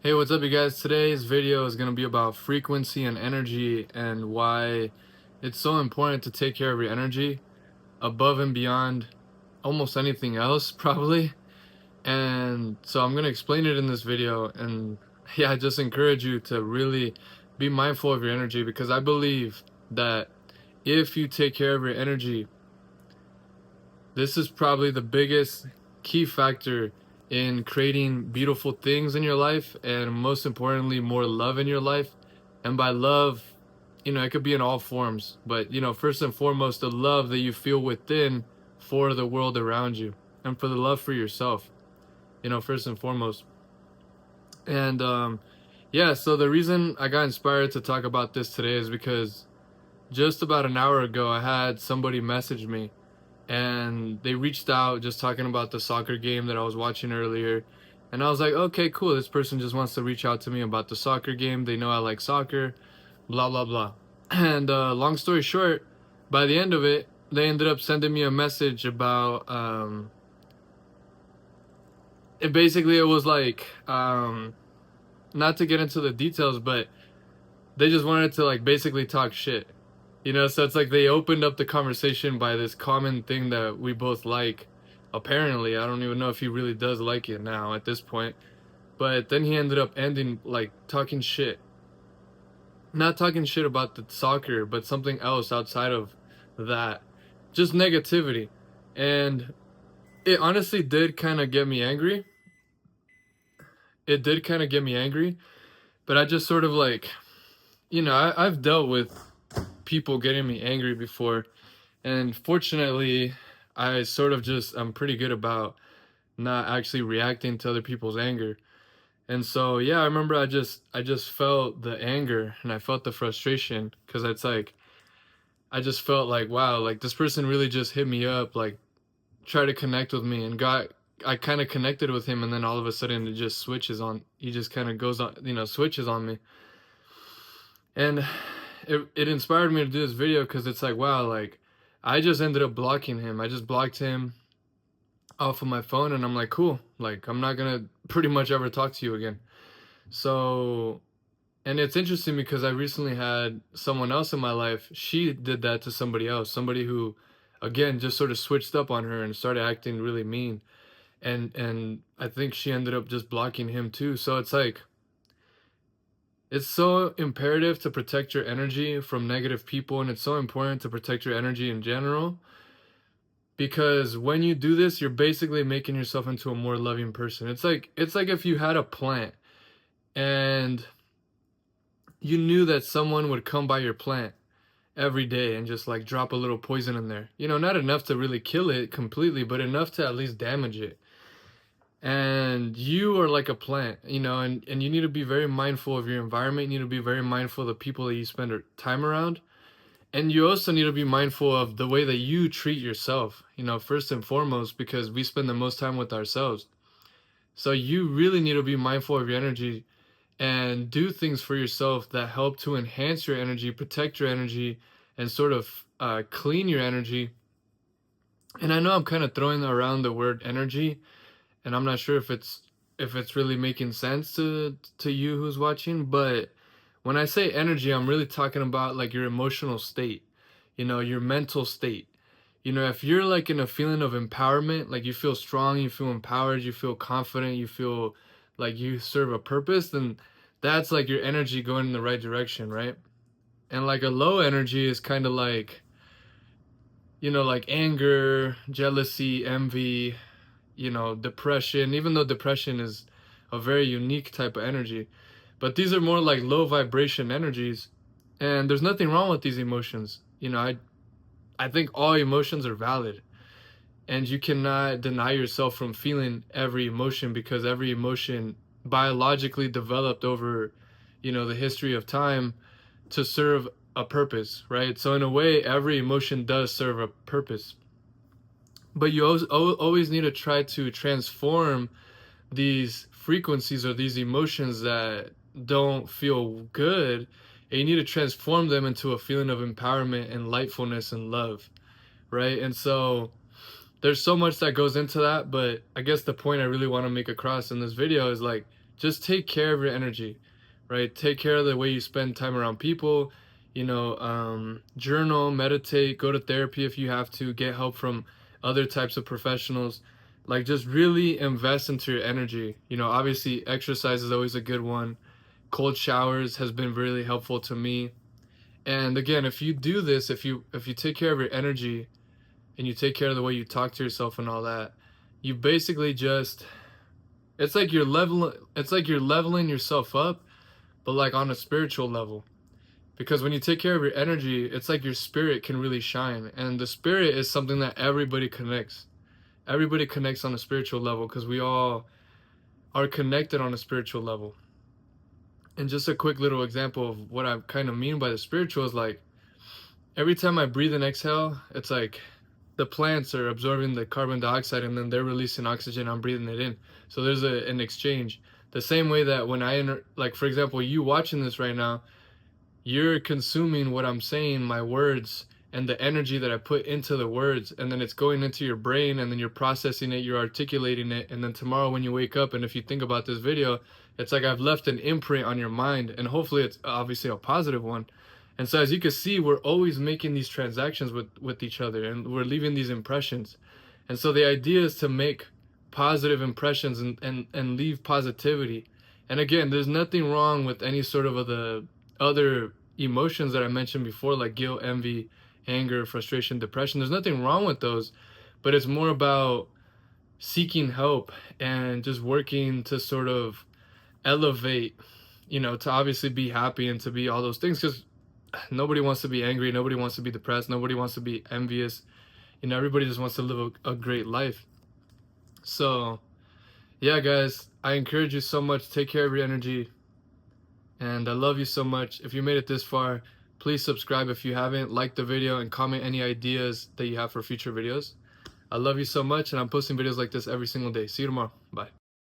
Hey, what's up, you guys? Today's video is going to be about frequency and energy and why it's so important to take care of your energy above and beyond almost anything else, probably. And so I'm going to explain it in this video. And yeah, I just encourage you to really be mindful of your energy, because I believe that if you take care of your energy, this is probably the biggest key factor in creating beautiful things in your life, and most importantly, more love in your life. And by love, it could be in all forms, but first and foremost, the love that you feel within for the world around you, and for the love for yourself, first and foremost. And yeah, so the reason I got inspired to talk about this today is because just about an hour ago, I had somebody message me, and they reached out just talking about the soccer game that I was watching earlier. And I was like, okay, cool. This person just wants to reach out to me about the soccer game. They know I like soccer, blah, blah, blah. And long story short, by the end of it, they ended up sending me a message about, it was like, not to get into the details, but they just wanted to like basically talk shit. So it's like they opened up the conversation by this common thing that we both like. Apparently, I don't even know if he really does like it now at this point. But then he ended up ending like talking shit. Not talking shit about the soccer, but something else outside of that. Just negativity. And it honestly did kind of get me angry. It did kind of get me angry. But I just sort of like, I've dealt with people getting me angry before. And fortunately, I'm pretty good about not actually reacting to other people's anger. And so, yeah, I remember I just felt the anger, and I felt the frustration, because it's like, I just felt like, wow, like this person really just hit me up, like try to connect with me, and I kind of connected with him, and then all of a sudden he just kind of goes on, switches on me. And it inspired me to do this video, because it's like, wow, like I just ended up blocking him. I just blocked him off of my phone, and I'm like, cool, like I'm not gonna pretty much ever talk to you again. So, and it's interesting because I recently had someone else in my life, she did that to somebody else, somebody who again just sort of switched up on her and started acting really mean. And I think she ended up just blocking him too. So it's like, it's so imperative to protect your energy from negative people, and it's so important to protect your energy in general, because when you do this, you're basically making yourself into a more loving person. It's like if you had a plant, and you knew that someone would come by your plant every day and just like drop a little poison in there. Not enough to really kill it completely, but enough to at least damage it. And you are like a plant, and you need to be very mindful of your environment. You need to be very mindful of the people that you spend your time around. And you also need to be mindful of the way that you treat yourself, first and foremost, because we spend the most time with ourselves. So you really need to be mindful of your energy and do things for yourself that help to enhance your energy, protect your energy, and sort of clean your energy. And I know I'm kind of throwing around the word energy, and I'm not sure if it's really making sense to you who's watching, but when I say energy, I'm really talking about like your emotional state, your mental state. If you're like in a feeling of empowerment, like you feel strong, you feel empowered, you feel confident, you feel like you serve a purpose, then that's like your energy going in the right direction, right? And like a low energy is kind of like, like anger, jealousy, envy, depression, even though depression is a very unique type of energy. But these are more like low vibration energies. And there's nothing wrong with these emotions. I think all emotions are valid. And you cannot deny yourself from feeling every emotion, because every emotion biologically developed over, the history of time to serve a purpose, right? So in a way, every emotion does serve a purpose. But you always need to try to transform these frequencies or these emotions that don't feel good, and you need to transform them into a feeling of empowerment and lightfulness and love, right? And so there's so much that goes into that, but I guess the point I really want to make across in this video is like, just take care of your energy, right? Take care of the way you spend time around people, journal, meditate, go to therapy if you have to, get help from other types of professionals. Like, just really invest into your energy. Obviously exercise is always a good one. Cold showers has been really helpful to me. And again, if you do this, if you take care of your energy and you take care of the way you talk to yourself and all that, you basically just, it's like you're leveling yourself up, but like on a spiritual level. Because when you take care of your energy, it's like your spirit can really shine. And the spirit is something that everybody connects. Everybody connects on a spiritual level because we all are connected on a spiritual level. And just a quick little example of what I kind of mean by the spiritual is like, every time I breathe and exhale, it's like the plants are absorbing the carbon dioxide and then they're releasing oxygen. I'm breathing it in. So there's an exchange. The same way that when like, for example, you watching this right now, you're consuming what I'm saying, my words, and the energy that I put into the words, and then it's going into your brain, and then you're processing it, you're articulating it, and then tomorrow when you wake up, and if you think about this video, it's like I've left an imprint on your mind, and hopefully it's obviously a positive one. And so as you can see, we're always making these transactions with each other, and we're leaving these impressions. And so the idea is to make positive impressions and leave positivity. And again, there's nothing wrong with any sort of the other emotions that I mentioned before, like guilt, envy, anger, frustration, depression. There's nothing wrong with those, but it's more about seeking help and just working to sort of elevate, to obviously be happy and to be all those things, because nobody wants to be angry, nobody wants to be depressed, nobody wants to be envious. Everybody just wants to live a great life. So yeah, guys, I encourage you so much. Take care of your energy. And I love you so much. If you made it this far, please subscribe if you haven't, like the video, and comment any ideas that you have for future videos. I love you so much, and I'm posting videos like this every single day. See you tomorrow. Bye.